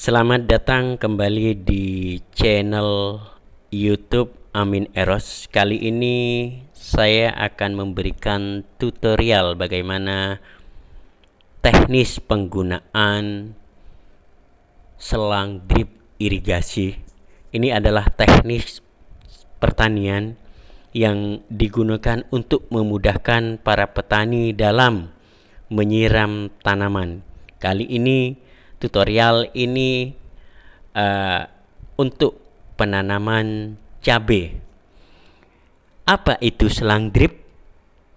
Selamat datang kembali di channel YouTube Amin Eros. Kali ini saya akan memberikan tutorial bagaimana teknis penggunaan selang drip irigasi. Ini adalah teknis pertanian yang digunakan untuk memudahkan para petani dalam menyiram tanaman. Kali ini tutorial ini untuk penanaman cabai. Apa itu selang drip?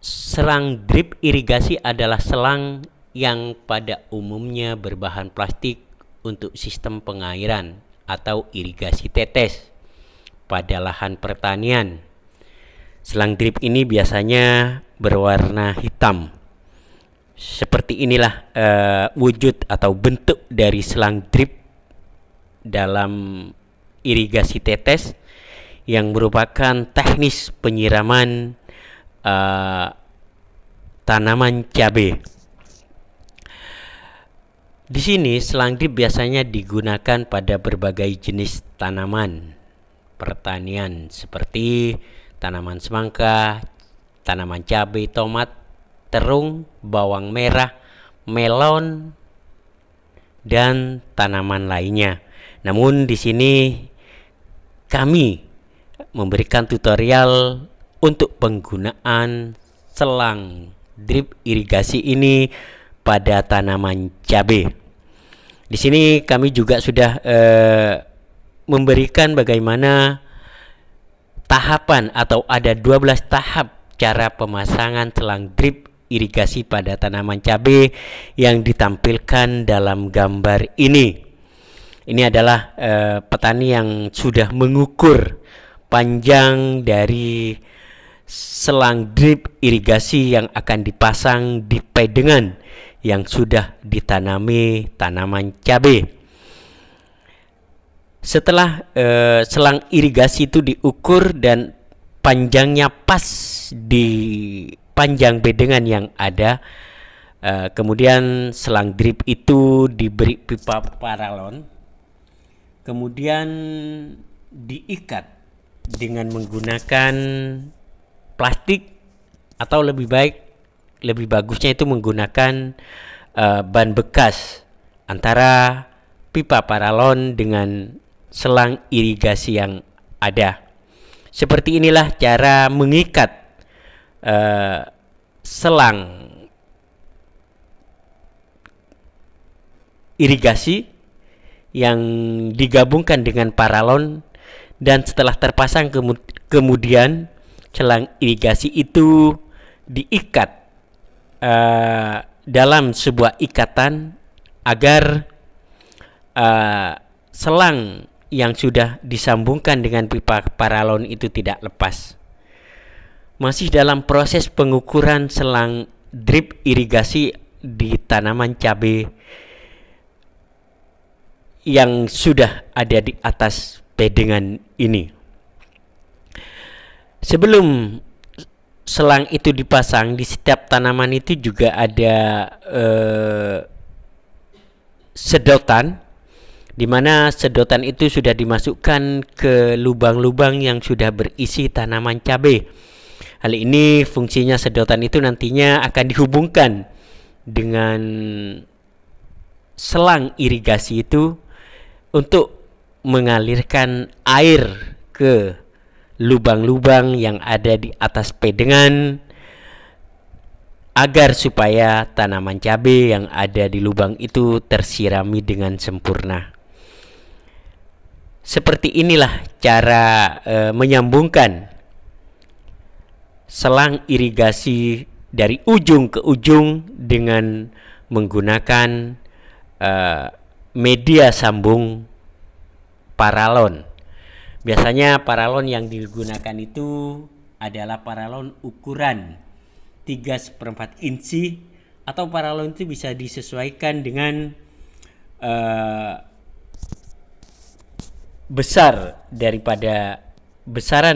Selang drip irigasi adalah selang yang pada umumnya berbahan plastik untuk sistem pengairan atau irigasi tetes pada lahan pertanian. Selang drip ini biasanya berwarna hitam. Seperti inilah wujud atau bentuk dari selang drip dalam irigasi tetes yang merupakan teknis penyiraman tanaman cabai. Di sini selang drip biasanya digunakan pada berbagai jenis tanaman pertanian seperti tanaman semangka, tanaman cabai, tomat, terung, bawang merah, melon, dan tanaman lainnya. Namun di sini kami memberikan tutorial untuk penggunaan selang drip irigasi ini pada tanaman cabai. Di sini kami juga sudah memberikan bagaimana tahapan atau ada 12 tahap cara pemasangan selang drip irigasi pada tanaman cabai yang ditampilkan dalam gambar ini. Ini adalah petani yang sudah mengukur panjang dari selang drip irigasi yang akan dipasang di pedengan yang sudah ditanami tanaman cabai. Setelah selang irigasi itu diukur dan panjangnya pas di panjang bedengan yang ada, kemudian selang drip itu diberi pipa paralon, kemudian diikat dengan menggunakan plastik atau lebih bagusnya itu menggunakan ban bekas antara pipa paralon dengan selang irigasi yang ada. Seperti inilah cara mengikat selang irigasi yang digabungkan dengan paralon, dan setelah terpasang kemudian selang irigasi itu diikat dalam sebuah ikatan agar selang yang sudah disambungkan dengan pipa paralon itu tidak lepas. Masih dalam proses pengukuran selang drip irigasi di tanaman cabai yang sudah ada di atas bedengan ini. Sebelum selang itu dipasang, di setiap tanaman itu juga ada sedotan, di mana sedotan itu sudah dimasukkan ke lubang-lubang yang sudah berisi tanaman cabai. Hal ini fungsinya sedotan itu nantinya akan dihubungkan dengan selang irigasi itu untuk mengalirkan air ke lubang-lubang yang ada di atas pedengan agar supaya tanaman cabai yang ada di lubang itu tersirami dengan sempurna. Seperti inilah cara menyambungkan selang irigasi dari ujung ke ujung dengan menggunakan media sambung paralon. Biasanya paralon yang digunakan itu adalah paralon ukuran 3/4 inci, atau paralon itu bisa disesuaikan dengan besaran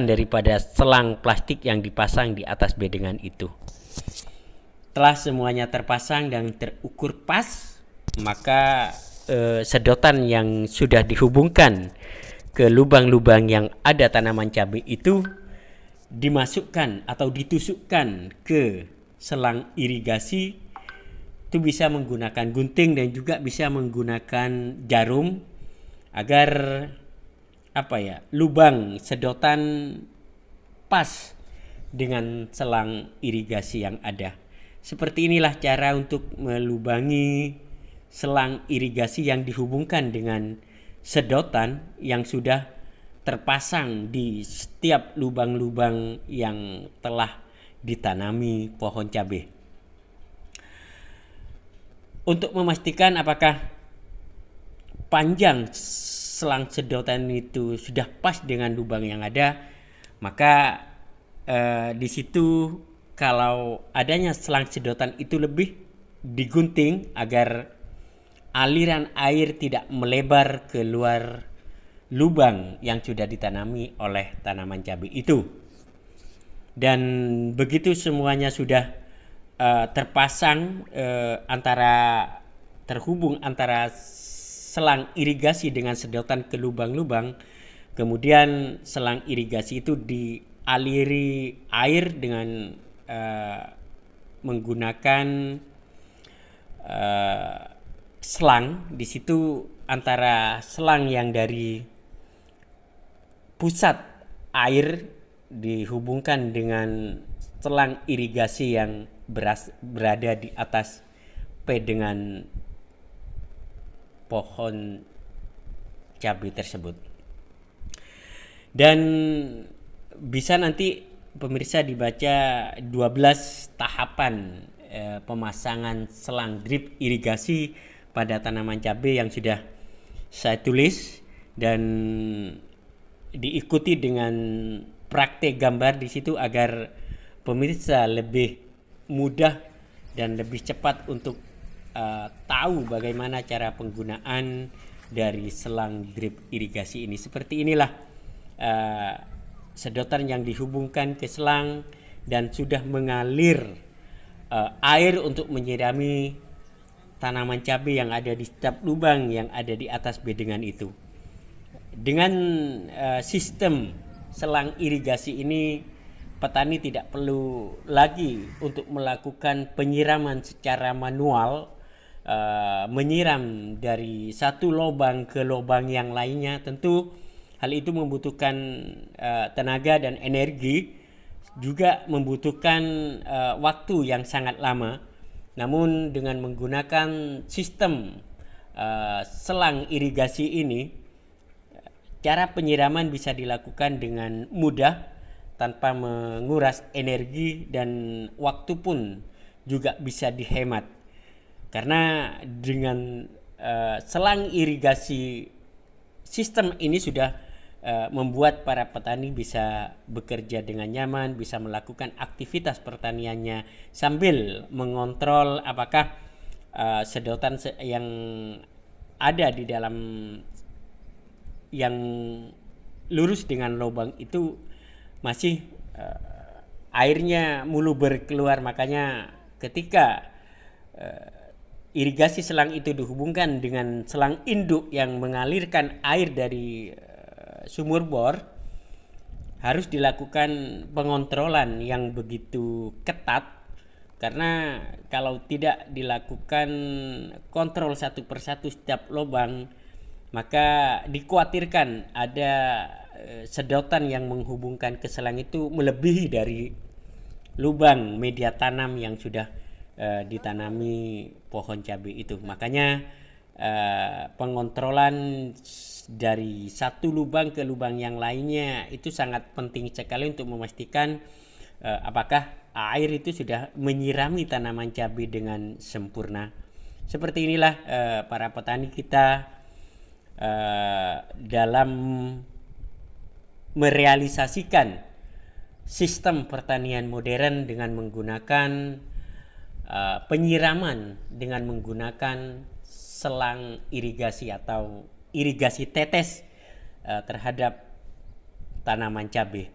daripada selang plastik yang dipasang di atas bedengan itu. Setelah semuanya terpasang dan terukur pas, maka sedotan yang sudah dihubungkan ke lubang-lubang yang ada tanaman cabai itu dimasukkan atau ditusukkan ke selang irigasi, itu bisa menggunakan gunting dan juga bisa menggunakan jarum agar lubang sedotan pas dengan selang irigasi yang ada. Seperti inilah cara untuk melubangi selang irigasi yang dihubungkan dengan sedotan yang sudah terpasang di setiap lubang-lubang yang telah ditanami pohon cabai. Untuk memastikan apakah panjang selang sedotan itu sudah pas dengan lubang yang ada, maka di situ kalau adanya selang sedotan itu lebih digunting agar aliran air tidak melebar ke luar lubang yang sudah ditanami oleh tanaman cabai itu. Dan begitu semuanya sudah terpasang terhubung antara selang irigasi dengan sedotan ke lubang-lubang, kemudian selang irigasi itu dialiri air dengan menggunakan selang. Di situ antara selang yang dari pusat air dihubungkan dengan selang irigasi yang berada di atas pedengan pohon cabai tersebut. Dan bisa nanti pemirsa dibaca 12 tahapan pemasangan selang drip irigasi pada tanaman cabai yang sudah saya tulis, dan diikuti dengan praktek gambar di situ agar pemirsa lebih mudah dan lebih cepat untuk tahu bagaimana cara penggunaan dari selang drip irigasi ini. Seperti inilah sedotan yang dihubungkan ke selang dan sudah mengalir air untuk menyirami tanaman cabai yang ada di setiap lubang yang ada di atas bedengan itu. Dengan sistem selang irigasi ini, petani tidak perlu lagi untuk melakukan penyiraman secara manual, menyiram dari satu lubang ke lubang yang lainnya. Tentu hal itu membutuhkan tenaga dan energi, juga membutuhkan waktu yang sangat lama. Namun dengan menggunakan sistem selang irigasi ini, cara penyiraman bisa dilakukan dengan mudah tanpa menguras energi, dan waktu pun juga bisa dihemat. Karena dengan selang irigasi sistem ini sudah membuat para petani bisa bekerja dengan nyaman, bisa melakukan aktivitas pertaniannya sambil mengontrol apakah sedotan yang ada di dalam yang lurus dengan lubang itu masih airnya mulu berkeluar. Makanya ketika irigasi selang itu dihubungkan dengan selang induk yang mengalirkan air dari sumur bor, harus dilakukan pengontrolan yang begitu ketat, karena kalau tidak dilakukan kontrol satu persatu setiap lubang, maka dikhawatirkan ada sedotan yang menghubungkan ke selang itu melebihi dari lubang media tanam yang sudah ditanami pohon cabai itu. Makanya pengontrolan dari satu lubang ke lubang yang lainnya itu sangat penting sekali untuk memastikan apakah air itu sudah menyirami tanaman cabai dengan sempurna. Seperti inilah para petani kita dalam merealisasikan sistem pertanian modern dengan menggunakan penyiraman dengan menggunakan selang irigasi atau irigasi tetes terhadap tanaman cabai.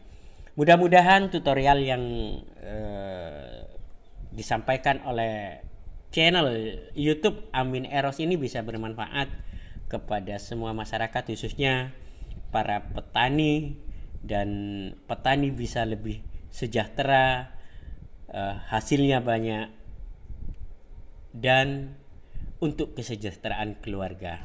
Mudah-mudahan tutorial yang disampaikan oleh channel YouTube Amin Eros ini bisa bermanfaat kepada semua masyarakat, khususnya para petani, dan petani bisa lebih sejahtera, hasilnya banyak, dan untuk kesejahteraan keluarga.